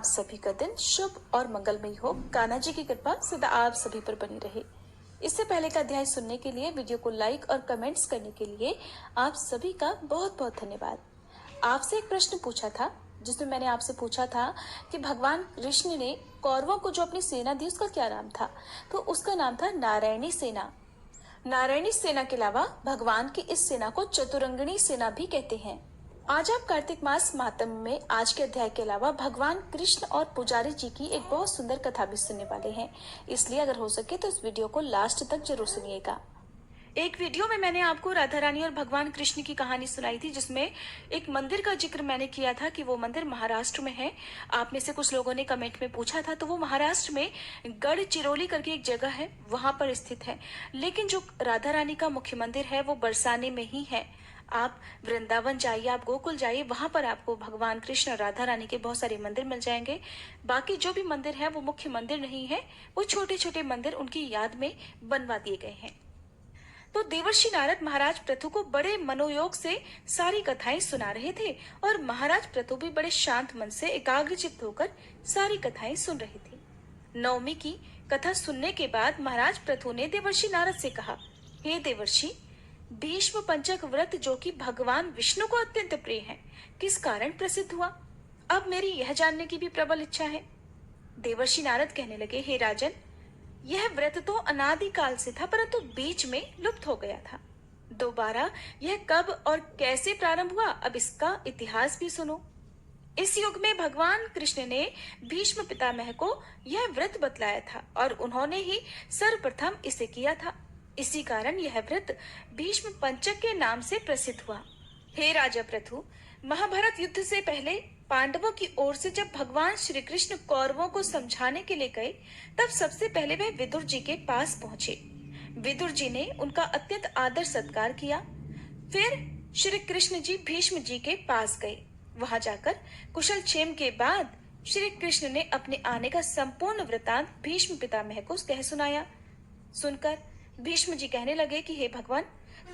सभी का दिन शुभ और मंगलमय हो। कान्हा जी की कृपा सदा आप सभी पर बनी रहे। इससे पहले का अध्याय सुनने के लिए, वीडियो को लाइक और कमेंट्स करने के लिए आप सभी का बहुत बहुत धन्यवाद। आपसे एक प्रश्न पूछा था, जिसमें मैंने आपसे पूछा था कि भगवान कृष्ण ने कौरवों को जो अपनी सेना दी उसका क्या नाम था। तो उसका नाम था नारायणी सेना। नारायणी सेना के अलावा भगवान की इस सेना को चतुरंगिणी सेना भी कहते हैं। आज आप कार्तिक मास मातम में आज के अध्याय के अलावा भगवान कृष्ण और पुजारी जी की एक बहुत सुंदर कथा भी सुनने वाले हैं। इसलिए अगर हो सके तो इस वीडियो को लास्ट तक जरूर सुनिएगा। एक वीडियो में मैंने आपको राधा रानी और भगवान कृष्ण की कहानी सुनाई थी, जिसमें एक मंदिर का जिक्र मैंने किया था कि वो मंदिर महाराष्ट्र में है। आप में से कुछ लोगों ने कमेंट में पूछा था, तो वो महाराष्ट्र में गढ़चिरौली करके एक जगह है, वहां पर स्थित है। लेकिन जो राधा रानी का मुख्य मंदिर है वो बरसाने में ही है। आप वृंदावन जाइए, आप गोकुल जाइए, वहां पर आपको भगवान कृष्ण और राधा रानी के बहुत सारे मंदिर मिल जाएंगे। बाकी जो भी मंदिर है वो मुख्य मंदिर नहीं है, वो छोटे छोटे मंदिर उनकी याद में बनवा दिए गए हैं। तो देवर्षि नारद महाराज पृथु को बड़े मनोयोग से सारी कथाएं सुना रहे थे और महाराज पृथु भी बड़े शांत मन से एकाग्रचित्त होकर सारी कथाएं सुन रहे थे। नवमी की कथा सुनने के बाद महाराज पृथु ने देवर्षि नारद से कहा, हे देवर्षि, भीष्म पंचक व्रत जो कि भगवान विष्णु को अत्यंत प्रिय है, किस कारण प्रसिद्ध हुआ? अब मेरी यह जानने की भी प्रबल इच्छा है। देवर्षि नारद कहने लगे, हे राजन, यह व्रत तो अनादिकाल से था, परंतु बीच में लुप्त हो गया था। दोबारा यह कब और कैसे प्रारंभ हुआ, अब इसका इतिहास भी सुनो। इस युग में भगवान कृष्ण ने भीष्म पितामह को यह व्रत बतलाया था और उन्होंने ही सर्वप्रथम इसे किया था। इसी कारण यह व्रत भीष्म पंचक के नाम से प्रसिद्ध हुआ। हे राजा पृथु, महाभारत युद्ध से पहले पांडवों की ओर से जब भगवान श्री कृष्ण कौरवों को समझाने के लिए गए, तब सबसे पहले वह विदुर जी के पास पहुंचे। विदुर जी ने उनका अत्यंत आदर सत्कार किया। फिर श्री कृष्ण जी भीष्म जी के पास गए। वहां जाकर कुशल क्षेम के बाद श्री कृष्ण ने अपने आने का संपूर्ण वृतांत भीष्म पितामह को कह सुनाया। सुनकर भीष्म जी कहने लगे कि हे भगवान,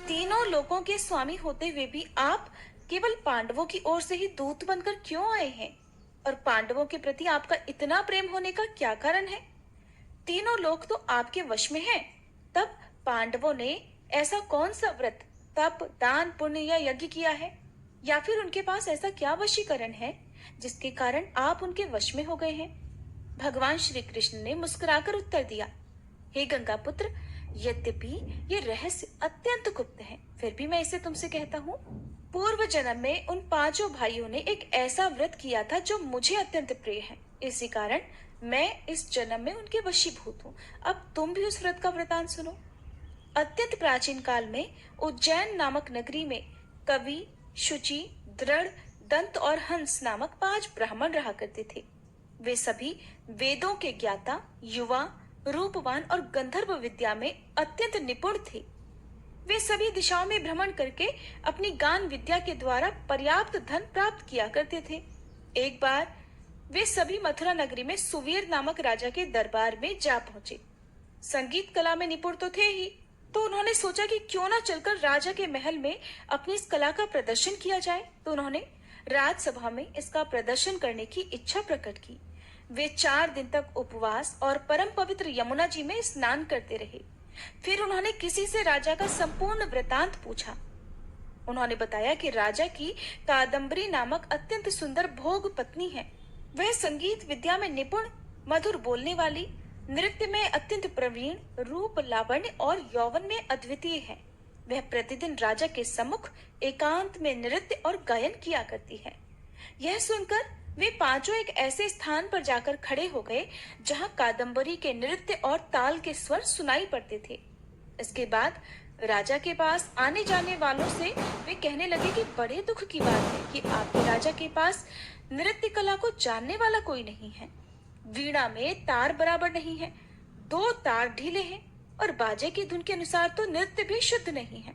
तीनों लोकों के स्वामी होते हुए भी आप केवल पांडवों की ओर से ही दूत बनकर क्यों आए हैं? और पांडवों के प्रति आपका इतना प्रेम होने का क्या कारण है? तीनों लोक तो आपके वश में हैं। तब पांडवों ने ऐसा कौन सा व्रत, तप, दान, पुण्य या यज्ञ किया है? या फिर उनके पास ऐसा क्या वशीकरण है जिसके कारण आप उनके वश में हो गए हैं? भगवान श्री कृष्ण ने मुस्कुराकर उत्तर दिया, हे गंगा पुत्र, यद्यपि ये रहस्य अत्यंत गुप्त है, फिर भी मैं इसे तुमसे कहता हूँ। पूर्व जन्म में उन पांचों भाइयों ने एक ऐसा व्रत किया था जो मुझे अत्यंत प्रिय है। इसी कारण मैं इस जन्म में उनके वशीभूत हूँ। अब तुम भी उस व्रत का वृतांत सुनो। अत्यंत प्राचीन काल में उज्जैन नामक नगरी में कवि, शुचि, दृढ़, दंत और हंस नामक 5 ब्राह्मण रहा करते थे। वे सभी वेदों के ज्ञाता, युवा, रूपवान और गंधर्व विद्या में अत्यंत निपुण थे। वे सभी दिशाओं में भ्रमण करके अपनी गान विद्या के द्वारा पर्याप्त धन प्राप्त किया करते थे। एक बार वे सभी मथुरा नगरी में सुवीर नामक राजा के दरबार में जा पहुंचे। संगीत कला में निपुण तो थे ही, तो उन्होंने सोचा कि क्यों ना चलकर राजा के महल में अपनी इस कला का प्रदर्शन किया जाए। तो उन्होंने राजसभा में इसका प्रदर्शन करने की इच्छा प्रकट की। वे 4 दिन तक उपवास और परम पवित्र यमुना जी में स्नान करते रहे। फिर उन्होंने किसी से राजा का संपूर्ण वृतांत पूछा। उन्होंने बताया कि राजा की कादम्बरी नामक अत्यंत सुंदर भोग पत्नी है। वह संगीत विद्या में निपुण, मधुर बोलने वाली, नृत्य में अत्यंत प्रवीण, रूप, लावण्य और यौवन में अद्वितीय है। वह प्रतिदिन राजा के सम्मुख एकांत में नृत्य और गायन किया करती है। यह सुनकर वे पांचों एक ऐसे स्थान पर जाकर खड़े हो गए जहां कादम्बरी के नृत्य और ताल के स्वर सुनाई पड़ते थे। इसके बाद राजा के पास आने जाने वालों से वे कहने लगे कि बड़े दुख की बात है कि आपके राजा के पास नृत्य कला को जानने वाला कोई नहीं है। वीणा में तार बराबर नहीं है, 2 तार ढीले हैं और बाजे की धुन के अनुसार तो नृत्य भी शुद्ध नहीं है।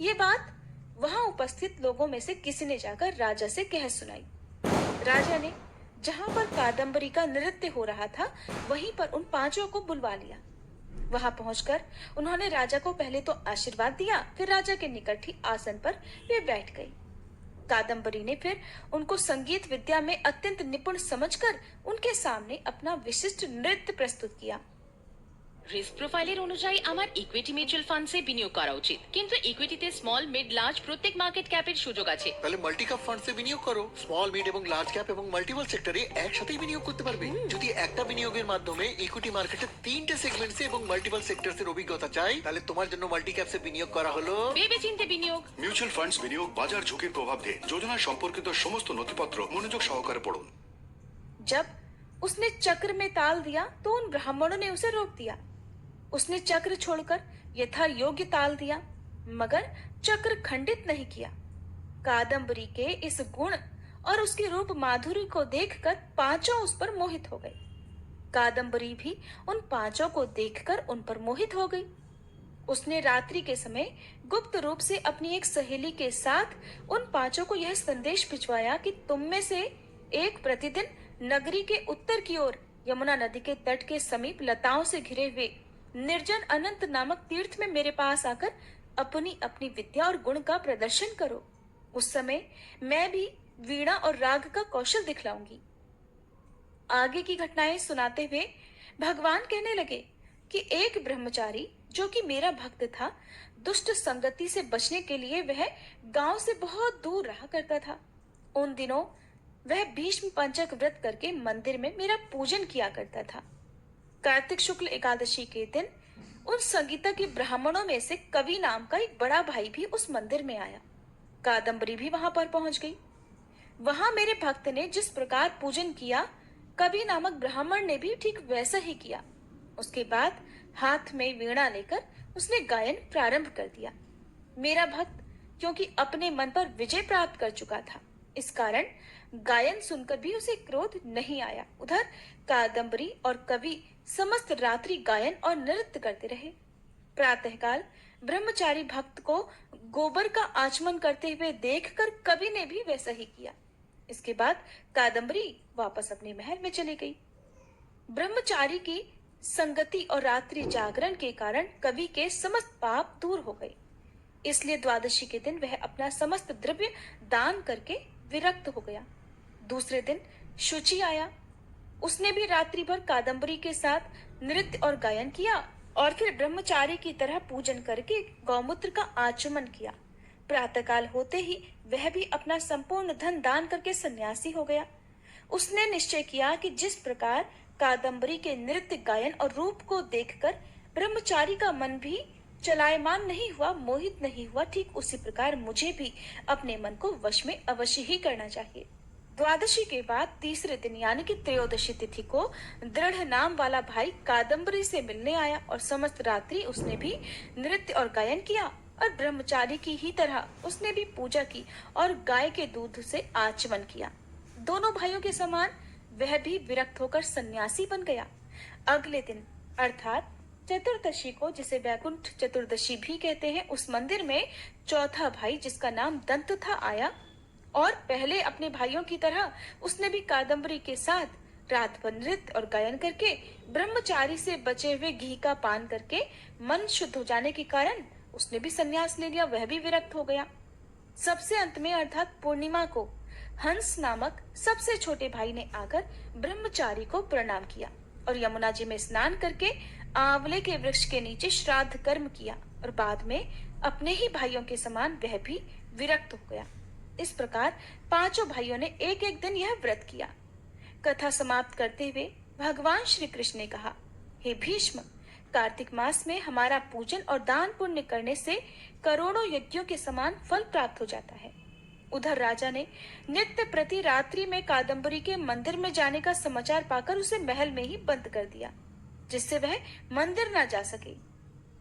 ये बात वहां उपस्थित लोगों में से किसी ने जाकर राजा से कह सुनाई। राजा ने जहां पर कादम्बरी का नृत्य हो रहा था, वहीं पर उन पांचों को बुलवा लिया। वहां पहुंचकर उन्होंने राजा को पहले तो आशीर्वाद दिया, फिर राजा के निकट ही आसन पर वे बैठ गई। कादम्बरी ने फिर उनको संगीत विद्या में अत्यंत निपुण समझकर उनके सामने अपना विशिष्ट नृत्य प्रस्तुत किया। রিস্ক প্রোফাইলের অনুযায়ী আমার ইকুইটি মিউচুয়াল ফান্ডসে বিনিয়োগ করা উচিত, কিন্তু ইকুইটিতে স্মল মিড লার্জ প্রত্যেক মার্কেট ক্যাপের সুযোগ আছে। তাহলে মাল্টি ক্যাপ ফান্ডসে বিনিয়োগ করো। স্মল মিড এবং লার্জ ক্যাপ এবং মাল্টিপল সেক্টরে একসাথেই বিনিয়োগ করতে পারবে। যদি একটা বিনিয়োগের মাধ্যমে ইকুইটি মার্কেটে 3টে সেগমেন্টসে এবং মাল্টিপল সেক্টরসের অভিজ্ঞতা চাই, তাহলে তোমার জন্য মাল্টি ক্যাপসে বিনিয়োগ করা হলো ভেবেচিন্তে বিনিয়োগ। মিউচুয়াল ফান্ডস বিনিয়োগ বাজার ঝুঁকির প্রভাব দিয়ে যোজনা সম্পর্কিত সমস্ত নথিপত্র মনোযোগ সহকারে পড়ুন। जब उसने चक्र में ताल दिया तो उन ब्राह्मणों ने उसे रोक दिया। उसने चक्र छोड़कर यथा योग्य ताल दिया, मगर चक्र खंडित नहीं किया। कादम्बरी के इस गुण और उसके रूप माधुरी को देखकर पांचों उस पर मोहित हो गए। कादम्बरी भी उन पांचों को देखकर उन पर मोहित हो गई। उसने रात्रि के समय गुप्त रूप से अपनी एक सहेली के साथ उन पांचों को यह संदेश भिजवाया कि तुम में से एक प्रतिदिन नगरी के उत्तर की ओर यमुना नदी के तट के समीप लताओं से घिरे हुए निर्जन अनंत नामक तीर्थ में मेरे पास आकर अपनी अपनी विद्या और गुण का प्रदर्शन करो। उस समय मैं भी वीणा और राग का कौशल दिखलाऊंगी। आगे की घटनाएं सुनाते हुए भगवान कहने लगे कि एक ब्रह्मचारी जो कि मेरा भक्त था, दुष्ट संगति से बचने के लिए वह गांव से बहुत दूर रहा करता था। उन दिनों वह भीष्म पंचक व्रत करके मंदिर में मेरा पूजन किया करता था। कार्तिक शुक्ल एकादशी के दिन उन संगीता के ब्राह्मणों में से कवि नाम का एक बड़ा भाई भी उस मंदिर में आया। कादम्बरी भी वहां पर पहुंच गई। वहां मेरे भक्त ने जिस प्रकार पूजन किया, कवि नामक ब्राह्मण ने भी ठीक वैसा ही किया। उसके बाद हाथ में वीणा लेकर उसने गायन प्रारंभ कर दिया। मेरा भक्त क्योंकि अपने मन पर विजय प्राप्त कर चुका था, इस कारण गायन सुनकर भी उसे क्रोध नहीं आया। उधर कादम्बरी और कवि समस्त रात्रि गायन और नृत्य करते रहे। प्रातःकाल ब्रह्मचारी भक्त को गोबर का आचमन करते हुए देखकर कवि ने भी वैसा ही किया। इसके बाद कादम्बरी वापस अपने महल में चली गई। ब्रह्मचारी की संगति और रात्रि जागरण के कारण कवि के समस्त पाप दूर हो गए। इसलिए द्वादशी के दिन वह अपना समस्त द्रव्य दान करके विरक्त हो गया। दूसरे दिन शुचि आया। उसने भी रात्रि भर कादम्बरी के साथ नृत्य और गायन किया और फिर ब्रह्मचारी की तरह पूजन करके गौमूत्र का आचमन किया। प्रातःकाल होते ही वह भी अपना संपूर्ण धन दान करके सन्यासी हो गया। उसने निश्चय किया कि जिस प्रकार कादम्बरी के नृत्य गायन और रूप को देखकर ब्रह्मचारी का मन भी चलायमान नहीं हुआ, मोहित नहीं हुआ, ठीक उसी प्रकार मुझे भी अपने मन को वश में अवश्य ही करना चाहिए। द्वादशी के बाद तीसरे दिन यानी कि त्रयोदशी तिथि को दृढ़ नाम वाला भाई कादम्बरी से मिलने आया और समस्त रात्रि उसने भी नृत्य और गायन किया और ब्रह्मचारी की ही तरह उसने भी पूजा की और गाय के दूध से आचमन किया। दोनों भाइयों के समान वह भी विरक्त होकर सन्यासी बन गया। अगले दिन अर्थात चतुर्दशी को, जिसे वैकुंठ चतुर्दशी भी कहते हैं, उस मंदिर में चौथा भाई जिसका नाम दंत था आया और पहले अपने भाइयों की तरह उसने भी कादम्बरी के साथ रात भर नृत्य और गायन करके ब्रह्मचारी से बचे हुए घी का पान करके मन शुद्ध हो जाने के कारण उसने भी संन्यास ले लिया। वह भी विरक्त हो गया। सबसे अंत में अर्थात पूर्णिमा को हंस नामक सबसे छोटे भाई ने आकर ब्रह्मचारी को प्रणाम किया और यमुना जी में स्नान करके आंवले के वृक्ष के नीचे श्राद्ध कर्म किया और बाद में अपने ही भाइयों के समान वह भी विरक्त हो गया। इस प्रकार पांचों भाइयों ने एक एक दिन यह व्रत किया। कथा समाप्त करते हुए भगवान श्री कृष्ण ने कहा, हे भीष्म, कार्तिक मास में हमारा पूजन और दान पुण्य करने से करोड़ों यज्ञों के समान फल प्राप्त हो जाता है। उधर राजा ने नित्य प्रति रात्रि में कादम्बरी के मंदिर में जाने का समाचार पाकर उसे महल में ही बंद कर दिया, जिससे वह मंदिर न जा सके।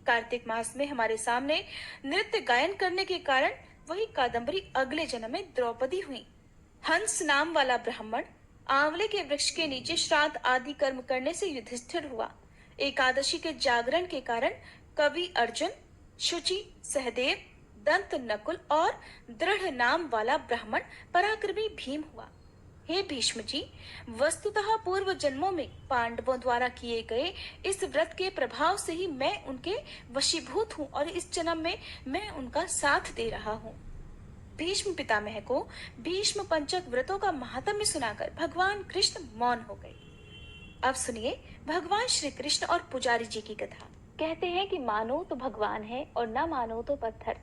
कार्तिक मास में हमारे सामने नृत्य गायन करने के कारण वही कादम्बरी अगले जन्म में द्रौपदी हुई। हंस नाम वाला ब्राह्मण आंवले के वृक्ष के नीचे श्राद्ध आदि कर्म करने से युधिष्ठिर हुआ। एकादशी के जागरण के कारण कवि अर्जुन, शुचि, सहदेव, दंत, नकुल और दृढ़ नाम वाला ब्राह्मण पराक्रमी भीम हुआ। हे भीष्म जी, वस्तुतः पूर्व जन्मों में पांडवों द्वारा किए गए इस व्रत के प्रभाव से ही मैं उनके वशीभूत हूँ और इस जन्म में मैं उनका साथ दे रहा हूँ। भीष्म पितामह को भीष्म पंचक व्रतों का महात्म्य सुनाकर भगवान कृष्ण मौन हो गए। अब सुनिए भगवान श्री कृष्ण और पुजारी जी की कथा। कहते हैं कि मानो तो भगवान है और ना मानो तो पत्थर।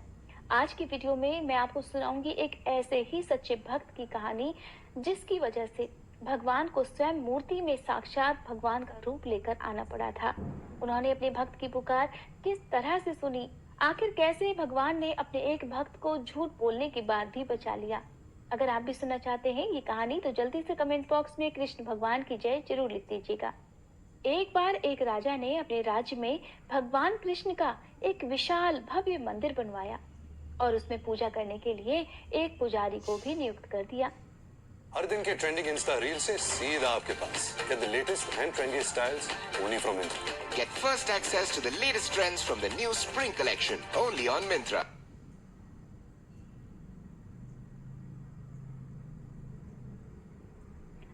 आज की वीडियो में मैं आपको सुनाऊंगी एक ऐसे ही सच्चे भक्त की कहानी जिसकी वजह से भगवान को स्वयं मूर्ति में साक्षात भगवान का रूप लेकर आना पड़ा था। उन्होंने अपने भक्त की पुकार किस तरह से सुनी, आखिर कैसे भगवान ने अपने एक भक्त को झूठ बोलने के बाद भी बचा लिया। अगर आप भी सुनना चाहते हैं ये कहानी तो जल्दी से कमेंट बॉक्स में कृष्ण भगवान की जय जरूर लिख दीजिएगा। एक बार एक राजा ने अपने राज्य में भगवान कृष्ण का एक विशाल भव्य मंदिर बनवाया और उसमें पूजा करने के लिए एक पुजारी को भी नियुक्त कर दिया। हर दिन के ट्रेंडिंग इंस्टा रील से सीधा आपके पास। Get the latest and trendy styles only from Myntra. Get first access to the latest trends from the new spring collection only on Myntra.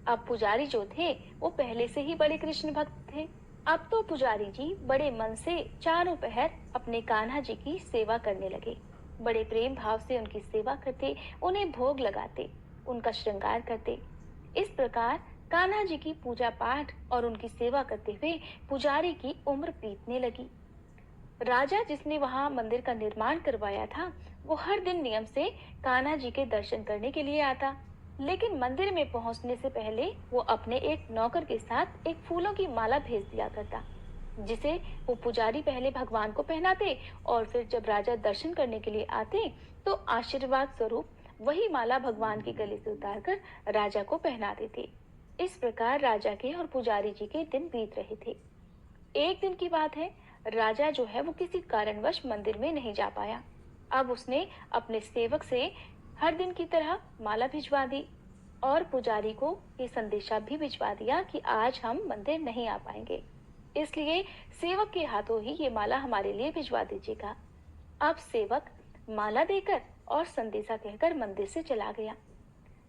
अब पुजारी जो थे वो पहले से ही बड़े कृष्ण भक्त थे। अब तो पुजारी जी बड़े मन से चारों पहर अपने कान्हा जी की सेवा करने लगे। बड़े प्रेम भाव से उनकी सेवा करते, उन्हें भोग लगाते, उनका श्रृंगार करते। इस प्रकार कान्हा जी की पूजा पाठ और उनकी सेवा करते हुए पुजारी की उम्र बीतने लगी। राजा जिसने वहां मंदिर का निर्माण करवाया था वो हर दिन नियम से कान्हा जी के दर्शन करने के लिए आता, लेकिन मंदिर में पहुंचने से पहले वो अपने एक नौकर के साथ एक फूलों की माला भेज दिया करता, जिसे वो पुजारी पहले भगवान को पहनाते और फिर जब राजा दर्शन करने के लिए आते तो आशीर्वाद स्वरूप वही माला भगवान के गले से उतारकर राजा को पहना देते। इस प्रकार राजा के और पुजारी जी के दिन बीत रहे थे। एक दिन की बात है, राजा जो है वो किसी कारणवश मंदिर में नहीं जा पाया। अब उसने अपने सेवक से हर दिन की तरह माला भिजवा दी और पुजारी को ये संदेशा भी भिजवा दिया कि आज हम मंदिर नहीं आ पाएंगे, इसलिए सेवक के हाथों ही ये माला हमारे लिए भिजवा दीजिएगा। अब सेवक माला देकर और संदेशा कहकर मंदिर से चला गया।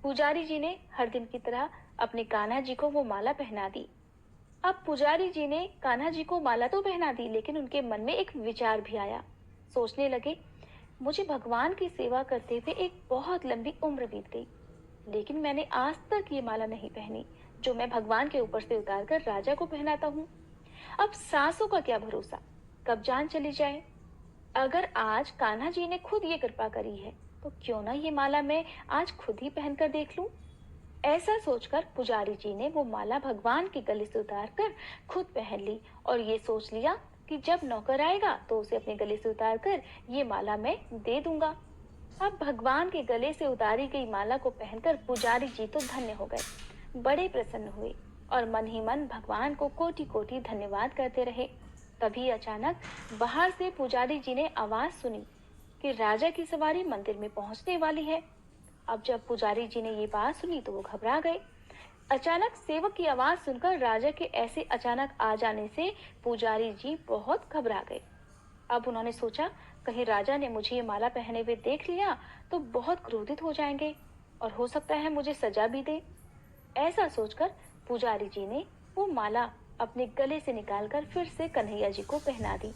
पुजारी जी ने हर दिन की तरह अपने कान्हा जी को वो माला पहना दी। अब पुजारी जी ने कान्हा जी को माला तो पहना दी, लेकिन उनके मन में एक विचार भी आया। सोचने लगे, मुझे भगवान की सेवा करते हुए एक बहुत लंबी उम्र बीत गई, लेकिन मैंने आज तक ये माला नहीं पहनी जो मैं भगवान के ऊपर से उतारकर राजा को पहनाता हूँ। अब सांसों का क्या भरोसा, कब जान चली जाए। अगर आज कान्हा जी ने खुद ये कृपा करी है तो क्यों ना ये माला मैं आज खुद ही पहनकर देख लूं। ऐसा सोचकर पुजारी जी ने वो माला भगवान के गले से उतारकर खुद पहन ली और ये सोच लिया कि जब नौकर आएगा तो उसे अपने गले से उतारकर ये माला मैं दे दूंगा। अब भगवान के गले से उतारी गई माला को पहनकर पुजारी जी तो धन्य हो गए, बड़े प्रसन्न हुए और मन ही मन भगवान को कोटि कोटि धन्यवाद करते रहे। तभी अचानक बाहर से पुजारी जी ने आवाज सुनी कि राजा की सवारी मंदिर में पहुंचने वाली है। अब जब पुजारी जी ने ये बात सुनी तो वो घबरा गए। अचानक सेवक की आवाज सुनकर राजा के ऐसे अचानक आ जाने से पुजारी जी बहुत घबरा गए। अब उन्होंने सोचा कहीं राजा ने मुझे ये माला पहने हुए देख लिया तो बहुत क्रोधित हो जाएंगे और हो सकता है मुझे सजा भी दे। ऐसा सोचकर पुजारी जी ने वो माला अपने गले से निकालकर फिर से कन्हैया जी को पहना दी।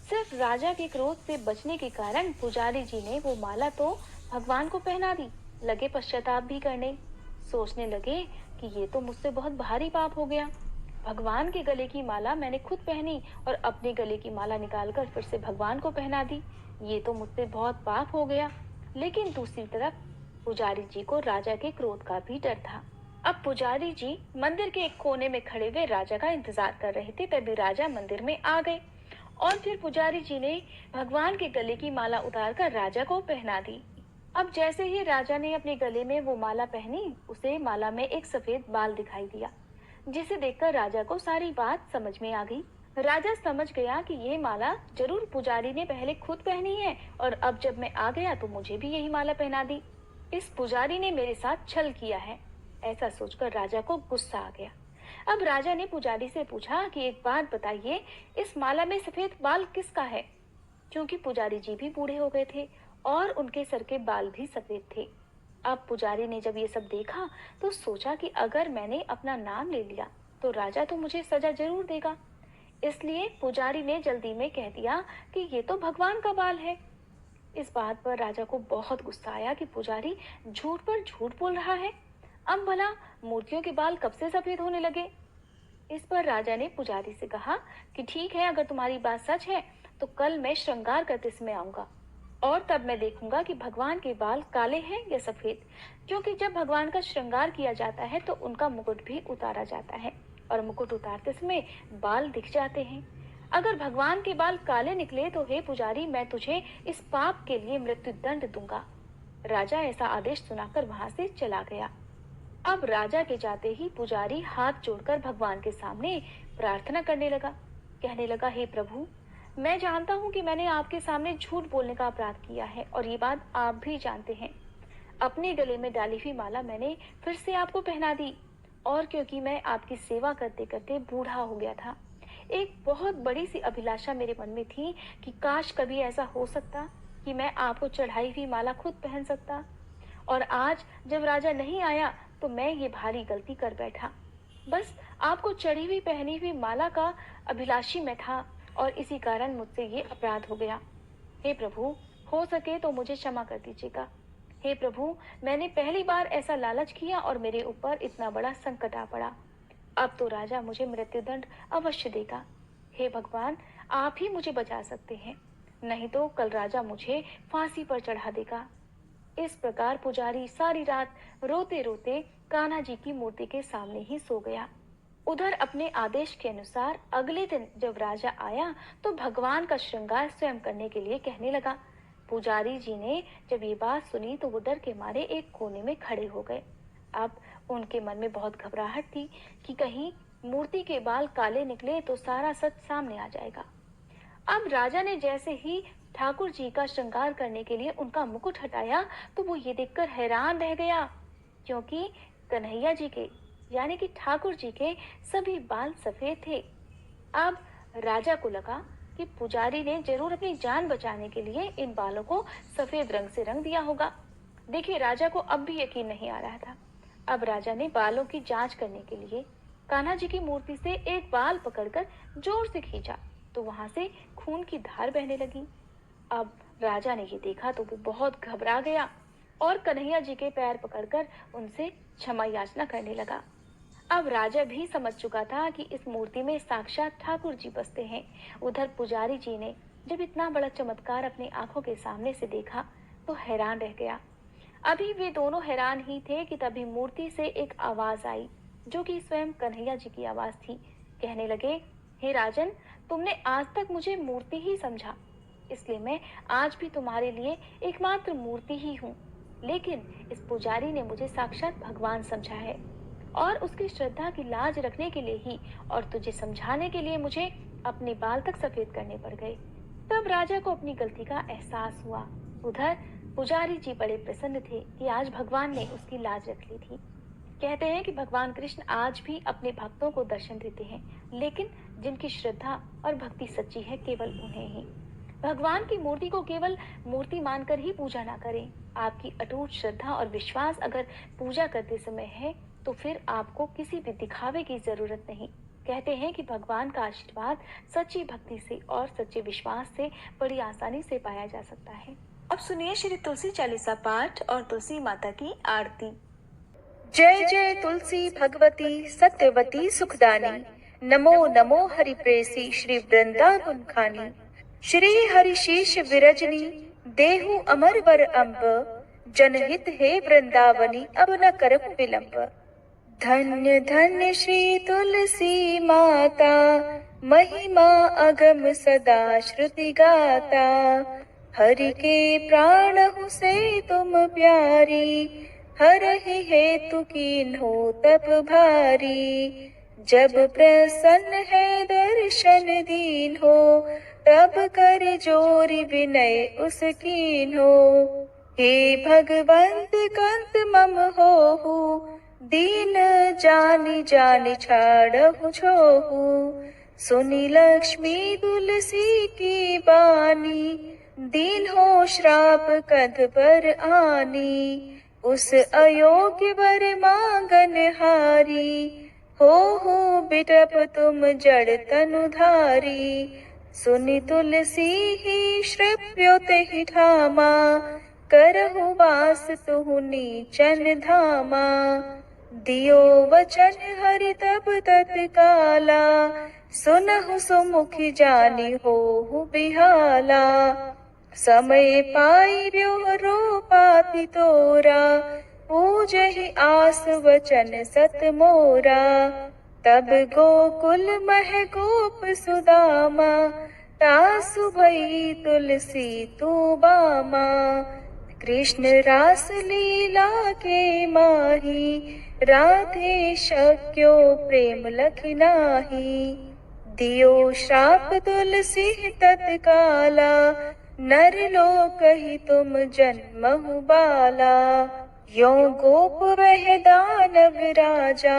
सिर्फ राजा के क्रोध से बचने के कारण पुजारी जी ने वो माला तो भगवान को पहना दी, लगे पश्चाताप भी करने। सोचने लगे कि ये तो मुझसे बहुत भारी पाप हो गया। भगवान के गले की माला मैंने खुद पहनी और अपने गले की माला निकालकर फिर से भगवान को पहना दी, ये तो मुझसे बहुत पाप हो गया। लेकिन दूसरी तरफ पुजारी जी को राजा के क्रोध का भी डर था। अब पुजारी जी मंदिर के एक कोने में खड़े हुए राजा का इंतजार कर रहे थे। तभी राजा मंदिर में आ गए और फिर पुजारी जी ने भगवान के गले की माला उतारकर राजा को पहना दी। अब जैसे ही राजा ने अपने गले में वो माला पहनी, उसे माला में एक सफेद बाल दिखाई दिया, जिसे देखकर राजा को सारी बात समझ में आ गई। राजा समझ गया कि ये माला जरूर पुजारी ने पहले खुद पहनी है और अब जब मैं आ गया तो मुझे भी यही माला पहना दी। इस पुजारी ने मेरे साथ छल किया है। ऐसा सोचकर राजा को गुस्सा आ गया। अब राजा ने पुजारी से पूछा कि एक बात बताइए, इस माला में सफेद बाल किसका है? क्योंकि पुजारी जी भी बूढ़े हो गए थे और उनके सर के बाल भी सफेद थे। अब पुजारी ने जब ये सब देखा तो सोचा कि अगर मैंने अपना नाम ले लिया तो राजा तो मुझे सजा जरूर देगा। इसलिए पुजारी ने जल्दी में कह दिया कि ये तो भगवान का बाल है। इस बात पर राजा को बहुत गुस्सा आया कि पुजारी झूठ पर झूठ बोल रहा है। अब भला मूर्तियों के बाल कब से सफेद होने लगे? इस पर राजा ने पुजारी से कहा कि ठीक है, अगर तुम्हारी बात सच है तो कल मैं श्रृंगार करते समय आऊंगा और तब मैं देखूंगा कि भगवान के बाल काले हैं या सफेद, क्योंकि जब भगवान का श्रृंगार किया जाता है तो उनका मुकुट भी उतारा जाता है और मुकुट उतारते समय बाल दिख जाते हैं। अगर भगवान के बाल काले निकले तो हे पुजारी, मैं तुझे इस पाप के लिए मृत्यु दंड दूंगा। राजा ऐसा आदेश सुनाकर वहां से चला गया। अब राजा के जाते ही पुजारी हाथ जोड़कर भगवान के सामने प्रार्थना करने लगा। कहने लगा, हे प्रभु, मैं जानता हूँ कि मैंने आपके सामने झूठ बोलने का अपराध किया है और ये बात आप भी जानते हैं। अपने गले में डाली हुई माला मैंने फिर से आपको पहना दी और क्योंकि मैं आपकी सेवा करते करते बूढ़ा हो गया था, एक बहुत बड़ी सी अभिलाषा मेरे मन में थी कि काश कभी ऐसा हो सकता कि मैं आपको चढ़ाई हुई माला खुद पहन सकता। और आज जब राजा नहीं आया तो मैं ये भारी गलती कर बैठा। बस आपको चढ़ी हुई पहनी हुई माला का अभिलाषी मैं था और इसी कारण मुझसे ये अपराध हो गया। हे प्रभु, हो सके तो मुझे क्षमा कर दीजिएगा। हे प्रभु, मैंने पहली बार ऐसा लालच किया और मेरे ऊपर इतना बड़ा संकट आ पड़ा। अब तो राजा मुझे मृत्युदंड अवश्य देगा। हे भगवान, आप ही मुझे बचा सकते हैं, नहीं तो कल राजा मुझे फांसी पर चढ़ा देगा। इस प्रकार पुजारी सारी रात रोते रोते कान्हा जी की मूर्ति के सामने ही सो गया। उधर अपने आदेश के अनुसार अगले दिन जब राजा आया तो भगवान का श्रृंगार स्वयं करने के लिए कहने लगा। पुजारी जी ने जब ये बात सुनी तो वो डर के मारे एक कोने में खड़े हो गए। अब उनके मन में बहुत घबराहट थी कि कहीं मूर्ति के बाल काले निकले तो सारा सच सामने आ जाएगा। अब राजा ने जैसे ही ठाकुर जी का श्रृंगार करने के लिए उनका मुकुट हटाया तो वो ये देखकर हैरान रह गया, क्योंकि कन्हैया जी के यानी कि ठाकुर जी के सभी बाल सफेद थे। अब राजा को लगा कि पुजारी ने जरूर अपनी जान बचाने के लिए इन बालों को सफेद रंग से रंग दिया होगा। देखिए, राजा को अब भी यकीन नहीं आ रहा था। अब राजा ने बालों की जांच करने के लिए कान्हा जी की मूर्ति से एक बाल पकड़कर जोर से खींचा तो वहां से खून की धार बहने लगी। अब राजा ने ये देखा तो वो बहुत घबरा गया और कन्हैया जी के पैर पकड़कर उनसे क्षमा याचना करने लगा। अब राजा भी समझ चुका था कि इस मूर्ति में साक्षात ठाकुर जी बसते हैं। उधर पुजारी जी ने जब इतना बड़ा चमत्कार अपनी आंखों के सामने से देखा तो हैरान रह गया। अभी वे दोनों हैरान ही थे कि तभी मूर्ति से एक आवाज आई जो कि स्वयं कन्हैया जी की आवाज थी। कहने लगे, हे राजन, तुमने आज तक मुझे मूर्ति ही समझा, इसलिए मैं आज भी तुम्हारे लिए एकमात्र मूर्ति ही हूँ। लेकिन इस पुजारी ने मुझे साक्षात भगवान समझा है और उसकी श्रद्धा की लाज रखने के लिए ही और तुझे समझाने के लिए मुझे अपने बाल तक सफेद करने पड़ गए। तब राजा को अपनी गलती का एहसास हुआ। उधर पुजारी जी बड़े प्रसन्न थे कि आज भगवान ने उसकी लाज रख ली थी। कहते हैं कि भगवान कृष्ण आज भी अपने भक्तों को दर्शन देते हैं, लेकिन जिनकी श्रद्धा और भक्ति सच्ची है केवल उन्हें ही। भगवान की मूर्ति को केवल मूर्ति मानकर ही पूजा ना करें। आपकी अटूट श्रद्धा और विश्वास अगर पूजा करते समय है तो फिर आपको किसी भी दिखावे की जरूरत नहीं। कहते हैं कि भगवान का आशीर्वाद सच्ची भक्ति से और सच्चे विश्वास से बड़ी आसानी से पाया जा सकता है। अब सुनिए श्री तुलसी चालीसा पाठ और तुलसी माता की आरती। जय जय तुलसी भगवती सत्यवती सुखदानी, नमो नमो हरि प्रेसी श्री वृंदावन खानी। श्री हरि शीश विरजनी देहु अमर वर अम्ब, जनहित हे वृंदावनी अब न करहु विलंब। धन्य धन्य श्री तुलसी माता, महिमा अगम सदा श्रुति गाता। हरि के प्राण हूँ से तुम प्यारी, हर ही हेतु कीन्हो तप भारी। जब प्रसन्न है दर्शन दीन हो, तब कर जोरी विनय उस कीन्हो। हे भगवंत कंत मम होहु, दीन जानि जानि छाड़हु छोहु। सुनी लक्ष्मी तुलसी की बानी, दीन हो श्राप कध पर आनी। उस अयोग्य वर मांगन हारी, हो बिटप तुम जड़ तनुधारी। सुनि तुलसी ही श्रव्यो तेहि ठामा, करहु वास तुहु नीचन धामा। दियो वचन हरि तब तत्काला, सुनहु सुमुखी जानि होहु बिहाला। समय पाई ब्योरो पाति तोरा, पूजहि आस वचन सत मोरा। तब गोकुल मह गोप सुदामा, तासु भई तुलसी तू बामा। कृष्ण रास लीला के माही, राधे शक्यो प्रेम लखि नाही। दियो श्राप तुलसी तत्काला, नर लोक ही तुम जन्महु बाला। यो गोप वह दानव राजा,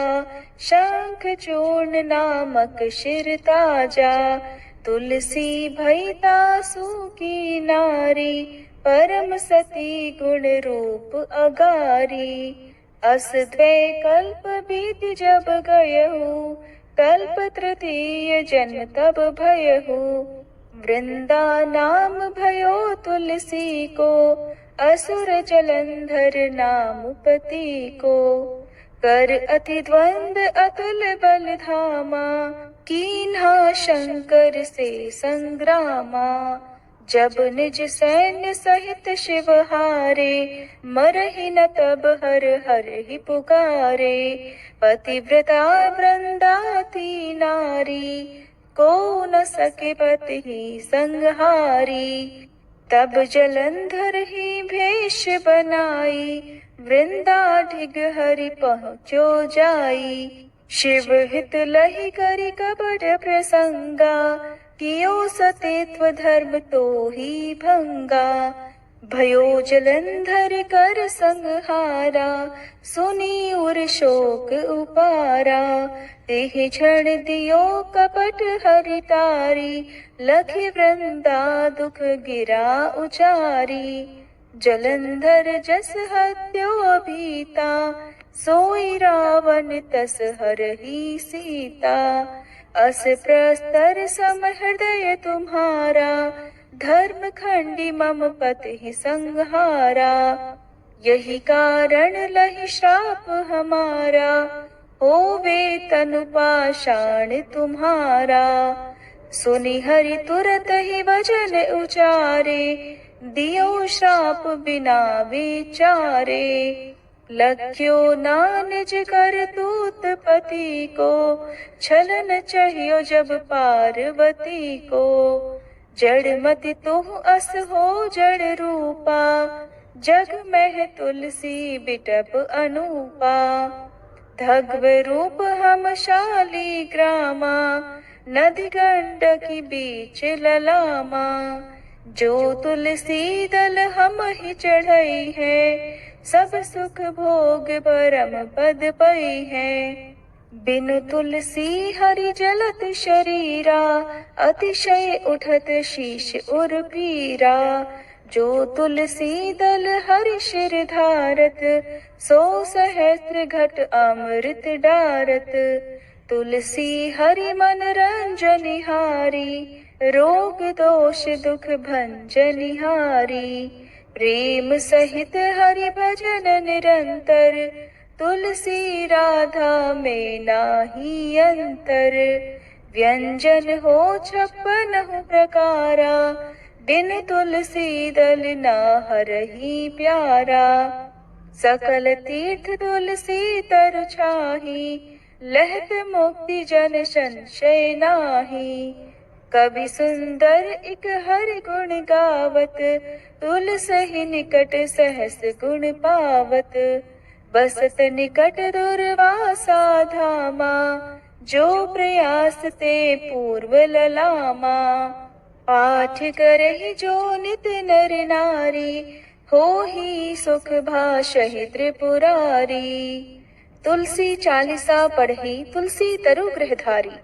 शंख चूर्ण नामक शिर ताजा। तुलसी भई तासु की नारी, परम सती गुण रूप अगारी। अस द्वै कल्प बीत जब गयहु, कल्प तृतीय जन तब भयहु। वृंदा नाम भयो तुलसी को, असुर जलंधर नाम पति को। कर अति द्वंद अतुल बल धामा, कीन्हा शंकर से संग्रामा। जब निज सैन्य सहित शिव हारे, मरहि न तब हर हर ही पुकारे। पतिव्रता वृंदाती नारी, को न सके पति ही संहारी। तब जलंधर ही भेष बनाई, वृंदाढिग हरि पहुँचो जाई। शिव हित लहि करि कपट प्रसंगा, कियो सतेत्व धर्म तो ही भंगा। भयो जलंधर कर संहारा, सुनी उर शोक उपारा। तेहि क्षण दियो कपट हरि तारी, लखि वृंदा दुख गिरा उचारी। जलंधर जस हत्यो भीता, सोई रावण तस हरहि सीता। अस प्रस्तर सम हृदय तुम्हारा, धर्म खंडी मम पति संहारा। यही कारण लहि श्राप हमारा, होवे तनु पाषाण तुम्हारा। सुनि हरि तुरत ही वचन उचारे, दियो श्राप बिना विचारे। लख्यो ना निज कर दूत पति को, छलन चाहियो जब पार्वती को। जड़ मति तुह अस हो जड़ रूपा, जग में तुलसी बिटप अनूपा। धग्व रूप हम शाली ग्रामा, नदी गंडकी बीच ललामा। जो तुलसी दल हम ही चढ़ई है, सब सुख भोग परम पद पई है। बिनु तुलसी हरि जलत शरीरा, अतिशय उठत शीश उर पीरा। जो तुलसी दल हरि शिर धारत, सो सहस्त्र घट अमृत डारत। तुलसी हरि मन रंजनिहारी, रोग दोष दुख भंजनिहारी। प्रेम सहित हरि भजन निरंतर, तुलसी राधा में नाही अंतर। व्यंजन हो 56 प्रकारा, बिन तुलसी दल ना हरहि प्यारा। सकल तीर्थ तुलसी तरु छाही, लहत मुक्ति जन संशय नाही। कवि सुंदर एक हरि गुण गावत, तुलसी निकट सहस गुण पावत। बसत निकट दुर्वासा धामा, जो प्रयास ते पूर्व ललामा। पाठ करहि जो नित नर नारी, होहि सुख भाषहि त्रिपुरारी। तुलसी चालीसा पढ़ी तुलसी तरु गृहधारी,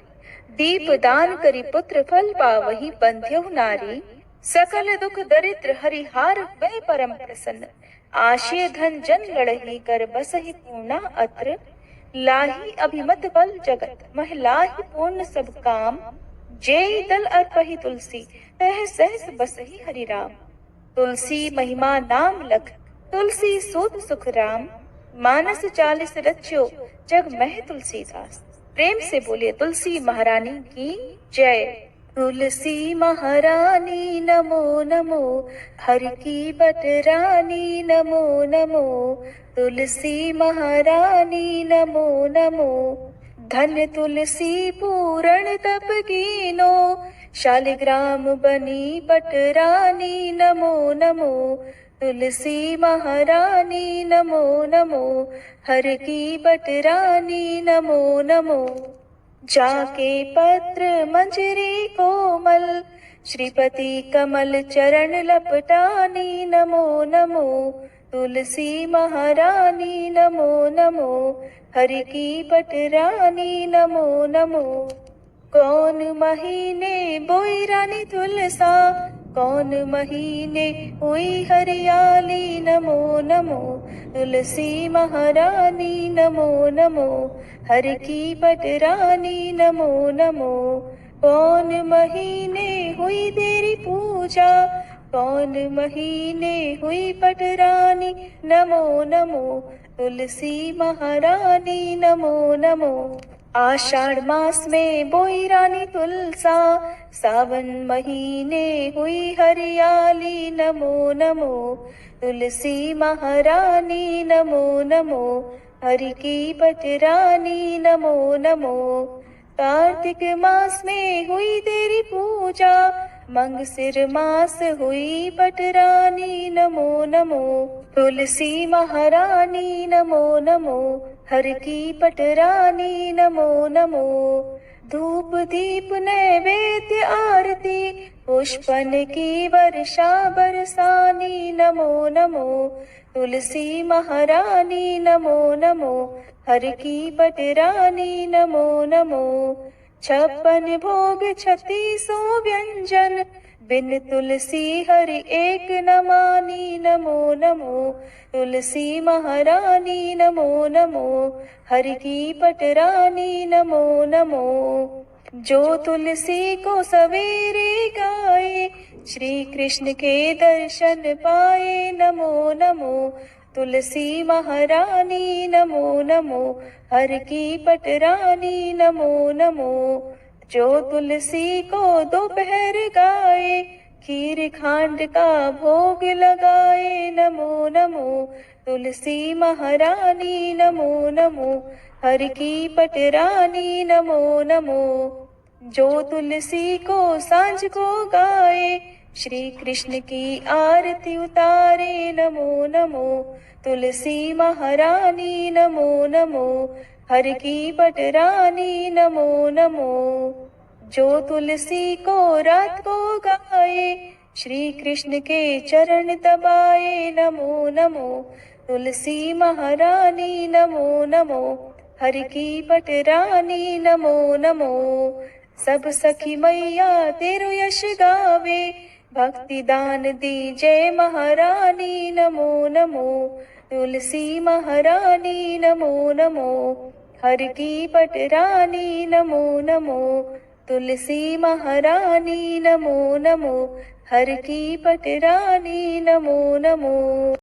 दीप दान करी पुत्र फल पावहि बंध्यु नारी। सकल दुख दरिद्र हरिहार वै परम प्रसन्न, आशय धन जन लड़ही कर बसहि पूर्णा अत्र। लाही अभिमत बल जगत, महिलाहि पूर्ण सब काम। जय दल अर्पहि तुलसी तह सहस बसहि हरि राम। तुलसी महिमा नाम लख तुलसी सूत सुख राम। मानस 40 रच्यो जग मह तुलसीदास। प्रेम से बोलिए तुलसी महारानी की जय। तुलसी महारानी नमो नमो, हर की बटरानी नमो नमो। तुलसी महारानी नमो नमो, धन तुलसी पूरण तप कीनो। शालिग्राम बनी बटरानी नमो नमो। तुलसी महारानी नमो नमो, हर की बटरानी नमो नमो। जाके पत्र मंजरी कोमल, श्रीपति कमल चरण लपटानी नमो नमो। तुलसी महारानी नमो नमो, हरि की बटरानी नमो नमो। कौन महीने बोई रानी तुलसा, कौन महीने हुई हरियाली नमो नमो। तुलसी महारानी नमो नमो, हर की बटरानी नमो नमो। कौन महीने हुई तेरी पूजा, कौन महीने हुई बटरानी नमो नमो। तुलसी महारानी नमो नमो। आषाढ़ मास में बोई रानी तुलसा, सावन महीने हुई हरियाली नमो नमो। तुलसी महारानी नमो नमो, हरि की बटरानी नमो नमो। कार्तिक मास में हुई तेरी पूजा, मंगसिर मास हुई बटरानी नमो नमो। तुलसी महारानी नमो नमो, हर की बटरानी नमो नमो। धूप दीप नैवेद्य आरती, पुष्पन की वर्षा बरसानी नमो नमो। तुलसी महारानी नमो नमो, हर की बटरानी नमो नमो। 56 भोग 36 व्यंजन, बिन तुलसी हरि एक न मानी नमो नमो। तुलसी महारानी नमो नमो, हरि की बटरानी नमो नमो। जो तुलसी को सवेरे गाए, श्री कृष्ण के दर्शन पाए नमो नमो। तुलसी महारानी नमो नमो, हर की बटरानी नमो नमो। जो तुलसी को दोपहर गाए, खीर खांड का भोग लगाए नमो नमो। तुलसी महारानी नमो नमो, हर की बटरानी नमो नमो। जो तुलसी को सांझ को गाए, श्री कृष्ण की आरती उतारे नमो नमो। तुलसी महारानी नमो नमो, हर की बटरानी नमो नमो। जो तुलसी को रात को गाए, श्री कृष्ण के चरण दबाए नमो नमो। तुलसी महारानी नमो नमो, हर की बटरानी नमो नमो। सब सखी मैया तेरो यश गावे, भक्ति दान दी जय महारानी नमो नमो। तुलसी महारानी नमो नमो, हर की बटरानी नमो नमो। तुलसी महारानी नमो नमो, हर की बटरानी नमो नमो।